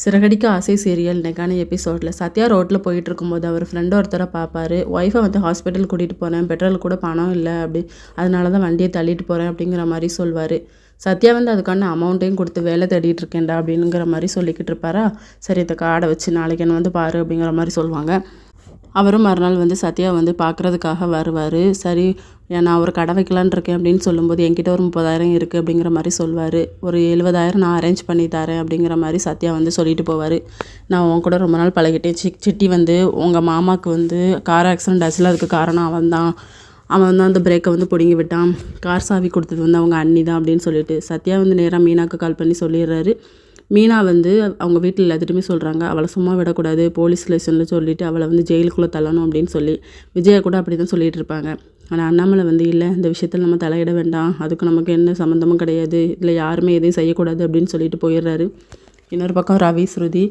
சிறகடிக்க ஆசை சீரியல் இன்னைக்கான எபிசோடில் சத்யா ரோட்டில் போயிட்டு இருக்கும்போது அவர் ஃப்ரெண்டு ஒருத்தரை பார்ப்பாரு. ஒய்ஃபை வந்து ஹாஸ்பிட்டல் கூட்டிகிட்டு போகிறேன், பெட்ரோல் கூட பணம் இல்லை அதனால தான் வண்டியை தள்ளிட்டு போகிறேன் அப்படிங்கிற மாதிரி சொல்வார். சத்யா வந்து அதுக்கான அமௌண்ட்டையும் கொடுத்து வேலை தேடிட்டு இருக்கேன்டா அப்படிங்கிற மாதிரி சொல்லிக்கிட்டு இருப்பாரா. சரி இந்த கார்டை வச்சு நாளைக்கு என்ன வந்து பாரு அப்படிங்கிற மாதிரி சொல்லுவாங்க. அவரும் மறுநாள் வந்து சத்யா வந்து பார்க்குறதுக்காக வருவார். சரி நான் ஒரு கடை வைக்கலான்னு இருக்கேன் அப்படின்னு சொல்லும்போது என்கிட்ட ஒரு 30,000 இருக்குது அப்படிங்கிற மாதிரி சொல்வார். ஒரு 70,000 நான் அரேஞ்ச் பண்ணி தரேன் அப்படிங்கிற மாதிரி சத்யா வந்து சொல்லிட்டு போவார். நான் உன் கூட ரொம்ப நாள் பழகிட்டேன். சிட்டி வந்து உங்கள் மாமாவுக்கு வந்து கார் ஆக்சிடென்ட் ஆச்சுல, அதுக்கு காரணம் அவன் வந்து அந்த பிரேக்கை வந்து பிடுங்கி விட்டான். கார் சாவி கொடுத்தது வந்து அவங்க அண்ணி தான் அப்படின்னு சொல்லிட்டு சத்யா வந்து நேராக மீனாவுக்கு கால் பண்ணி சொல்லிடுறாரு. மீனா வந்து அவங்க வீட்டில் எல்லாத்துட்டுமே சொல்கிறாங்க, அவளை சும்மா விடக்கூடாது, போலீஸ் ஸ்டேஷனில் சொல்லிவிட்டு அவளை வந்து ஜெயிலுக்குள்ளே தள்ளணும் அப்படின்னு சொல்லி. விஜயா கூட அப்படி தான் சொல்லிகிட்டு இருப்பாங்க. ஆனால் அண்ணாமலை வந்து இல்லை, இந்த விஷயத்தில் நம்ம தலையிட வேண்டாம், அதுக்கு நமக்கு என்ன சம்மந்தமும் கிடையாது, இல்லை யாருமே எதையும் செய்யக்கூடாது அப்படின்னு சொல்லிட்டு போயிடுறாரு. இன்னொரு பக்கம் ரவி, ஸ்ருதி,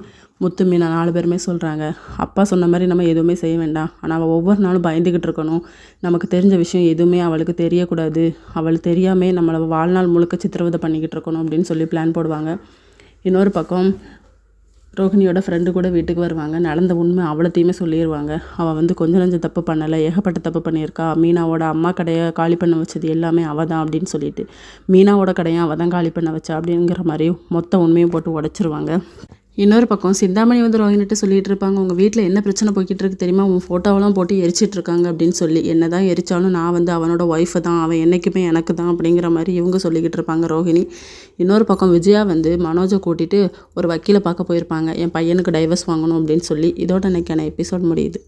முத்து, மீனா 4 பேருமே சொல்கிறாங்க, அப்பா சொன்ன மாதிரி நம்ம எதுவுமே செய்ய வேண்டாம், ஆனால் அவள் ஒவ்வொரு நாளும் பயந்துக்கிட்டு இருக்கணும், நமக்கு தெரிஞ்ச விஷயம் எதுவுமே அவளுக்கு தெரியக்கூடாது, அவள் தெரியாமல் நம்மளை வாழ்நாள் முழுக்க சித்திரவதை பண்ணிக்கிட்டு இருக்கணும் அப்படின்னு சொல்லி பிளான் போடுவாங்க. இன்னொரு பக்கம் ரோஹிணியோட ஃப்ரெண்டு கூட வீட்டுக்கு வருவாங்க. நடந்த உண்மை அவ்வளோத்தையுமே சொல்லிடுவாங்க. அவள் வந்து கொஞ்சம் நஞ்சம் தப்பு பண்ணலை, ஏகப்பட்ட தப்பு பண்ணியிருக்கா. மீனாவோட அம்மா கடையை காலி பண்ண வச்சது எல்லாமே அவள் தான் அப்படின்னு சொல்லிட்டு, மீனாவோட கடையை அவள் தான் காலி பண்ண வச்சா அப்படிங்கிற மாதிரி மொத்த உண்மையும் போட்டு உடச்சிருவாங்க. இன்னொரு பக்கம் சிந்தாமணி வந்து ரோஹிணிட்டு சொல்லிகிட்டு இருப்பாங்க, உங்கள் வீட்டில் என்ன பிரச்சனை போய்கிட்டு இருக்கு தெரியுமா, உன் ஃபோட்டோவெல்லாம் போட்டு எரிச்சிட்ருக்காங்க அப்படின்னு சொல்லி. என்ன தான் எரிச்சாலும் நான் வந்து அவனோட ஒய்ஃபை தான், அவன் என்றைக்குமே எனக்கு தான் அப்படிங்கிற மாதிரி இவங்க சொல்லிக்கிட்டு இருப்பாங்க ரோஹிணி. இன்னொரு பக்கம் விஜயா வந்து மனோஜை கூட்டிகிட்டு ஒரு வக்கீலை பார்க்க போயிருப்பாங்க, என் பையனுக்கு டைவர்ஸ் வாங்கணும் அப்படின்னு சொல்லி. இதோட இன்றைக்கான எபிசோட் முடியுது.